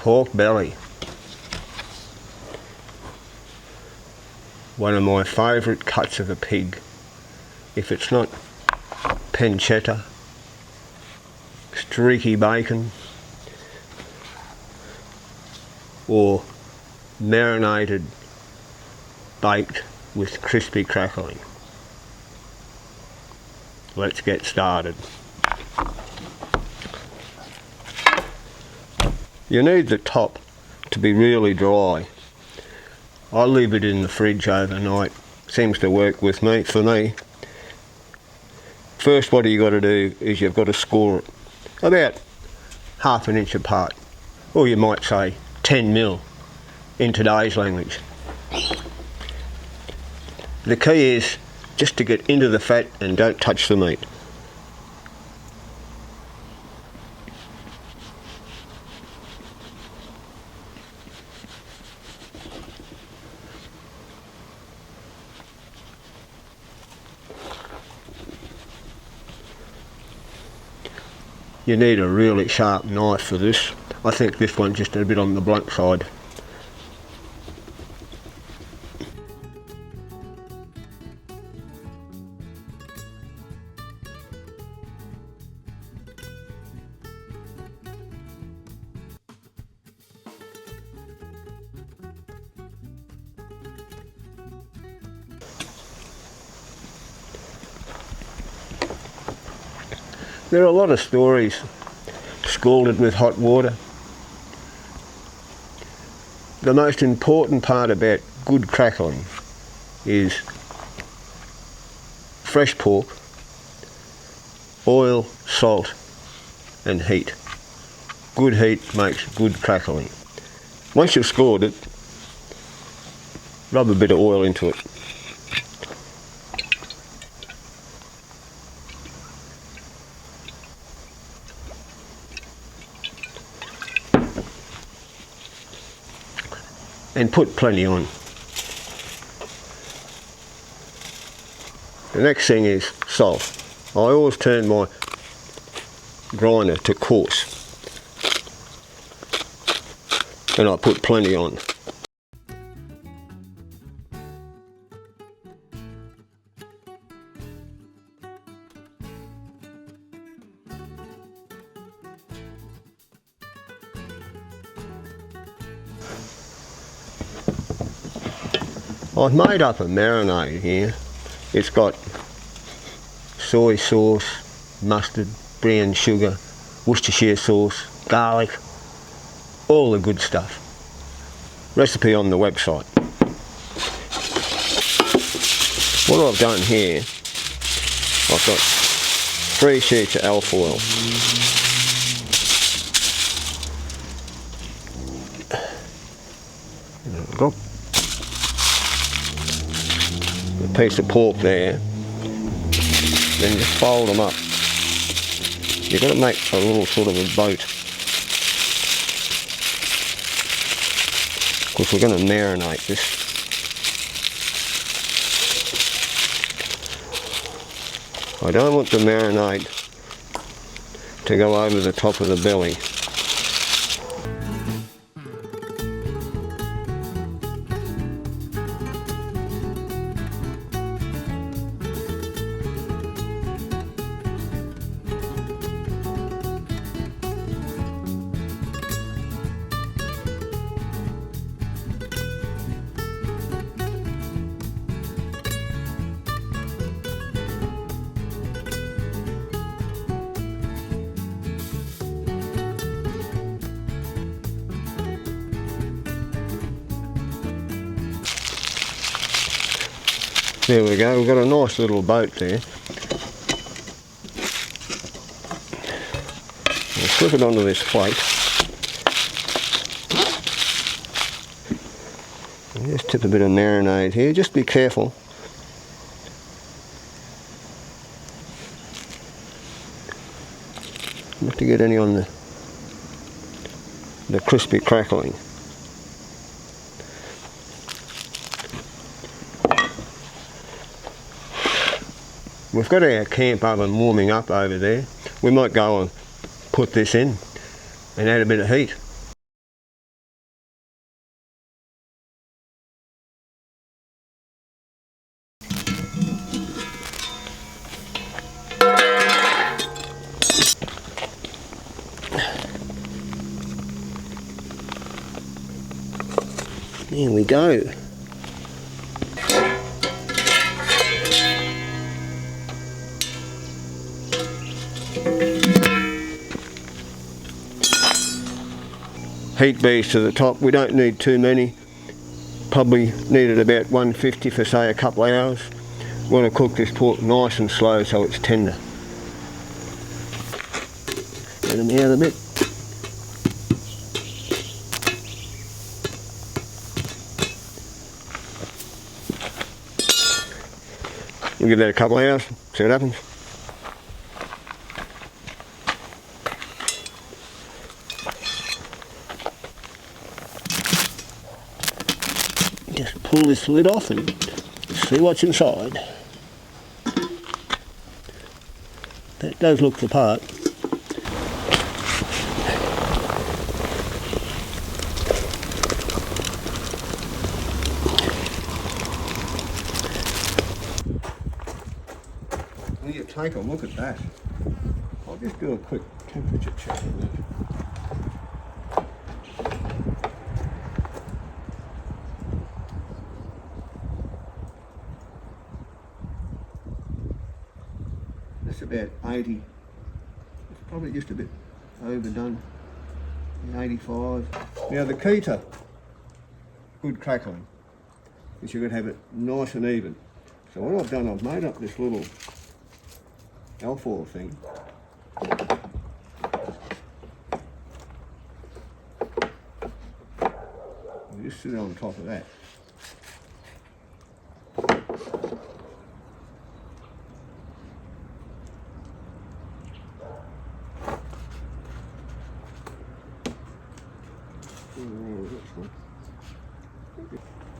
Pork belly. One of my favourite cuts of a pig. If it's not pancetta, streaky bacon, or marinated baked with crispy crackling. Let's get started. You need the top to be really dry. I leave it in the fridge overnight. Seems to work for me. First, what you got to do is you've got to score it about half an inch apart, or you might say 10 mil in today's language. The key is just to get into the fat and don't touch the meat. You need a really sharp knife for this. I think this one's just a bit on the blunt side. There are a lot of stories scalded with hot water. The most important part about good crackling is fresh pork, oil, salt and heat. Good heat makes good crackling. Once you've scored it, rub a bit of oil into it. And put plenty on. The next thing is salt. I always turn my grinder to coarse and I put plenty on. I've made up a marinade here. It's got soy sauce, mustard, brown sugar, Worcestershire sauce, garlic, all the good stuff. Recipe on the website. What I've done here, I've got 3 sheets of alfoil. I've got a piece of pork there, then just fold them up. You've got to make a little sort of a boat, because we're going to marinate this. I don't want the marinade to go over the top of the belly. There we go, we've got a nice little boat there. We'll slip it onto this plate. And just tip a bit of marinade here, just be careful. Not to get any on the crispy crackling. We've got our camp oven warming up over there. We might go and put this in and add a bit of heat. There we go. Heat bees to the top. We don't need too many. Probably needed about 150 for say a couple of hours. We want to cook this pork nice and slow so it's tender. Get them out a bit. We'll give that a couple of hours, see what happens. Just pull this lid off and see what's inside. That does look the part. When you take a look at that, I'll just do a quick temperature check on that. That's about 80. It's probably just a bit overdone. 85. Now the key to good crackling is you're going to have it nice and even. So what I've done, I've made up this little alfoil thing. I'll just sit it on top of that.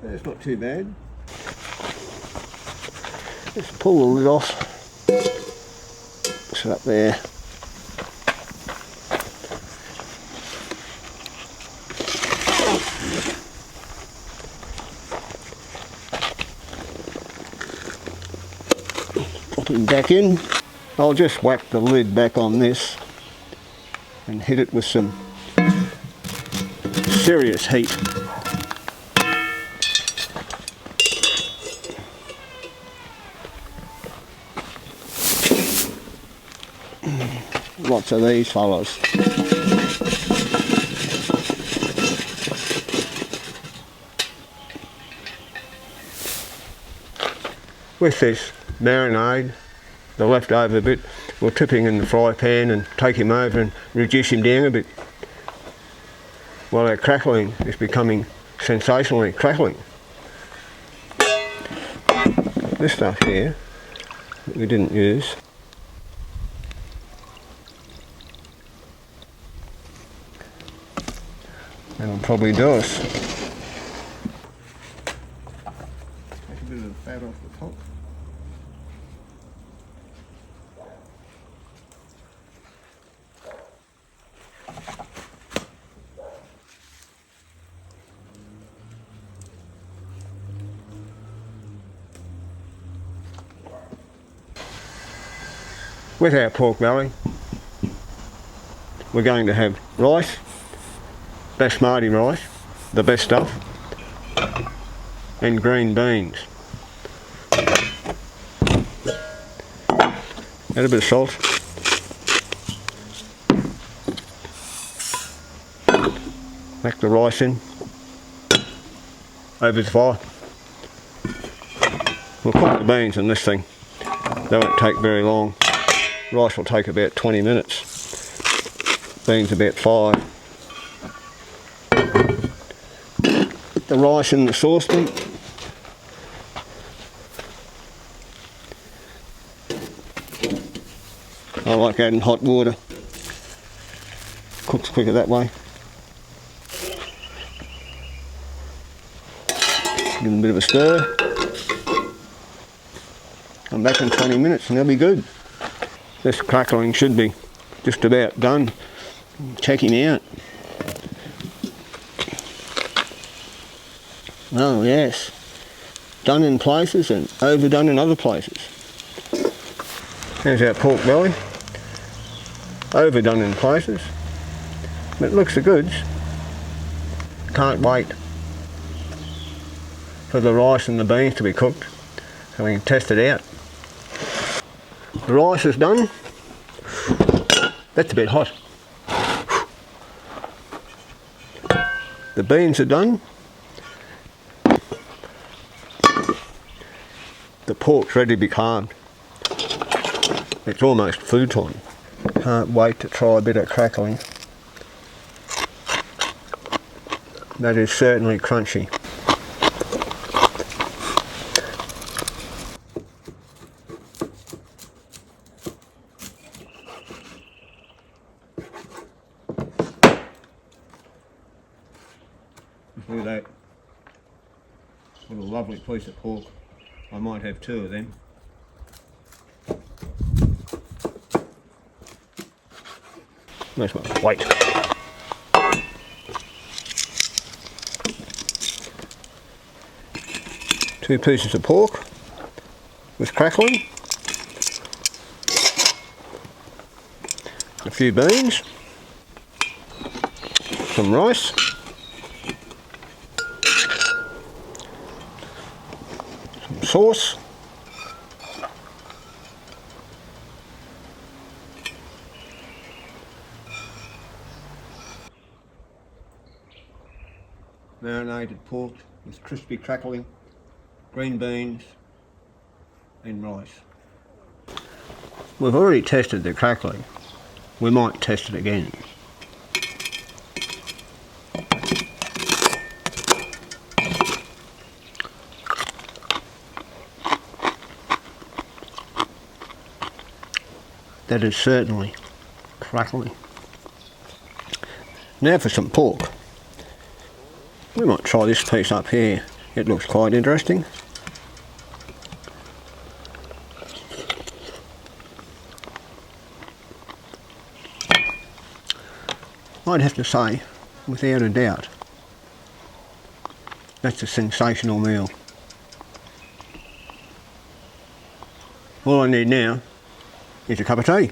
That's not too bad. Just pull the lid off. Sit up there. Drop him back in. I'll just whack the lid back on this and hit it with some serious heat. Lots of these fellas. With this marinade, the leftover bit, we'll tip him in the fry pan and take him over and reduce him down a bit. While our crackling is becoming sensationally crackling. This stuff here that we didn't use. That'll probably do us. Take a bit of the fat off the top. With our pork belly, we're going to have rice, basmati rice, the best stuff, and green beans. Add a bit of salt. Whack the rice in, over the fire. We'll cook the beans in this thing. They won't take very long. Rice will take about 20 minutes. Beans about 5. Put the rice in the saucepan. I like adding hot water. Cooks quicker that way. Give them a bit of a stir. Come back in 20 minutes and they'll be good. This crackling should be just about done. Check him out. Oh yes, done in places and overdone in other places. There's our pork belly. Overdone in places, but it looks the goods. Can't wait for the rice and the beans to be cooked, so we can test it out. The rice is done. That's a bit hot. The beans are done. The pork's ready to be carved. It's almost food time. Can't wait to try a bit of crackling. That is certainly crunchy. Look at that. What a lovely piece of pork. I might have two of them. Where's my plate? Two pieces of pork with crackling. A few beans. Some rice. Some sauce. Marinated pork with crispy crackling, green beans and rice. We've already tested the crackling. We might test it again. That is certainly crackling. Now for some pork. We might try this piece up here. It looks quite interesting. I'd have to say, without a doubt, that's a sensational meal. All I need now is a cup of tea.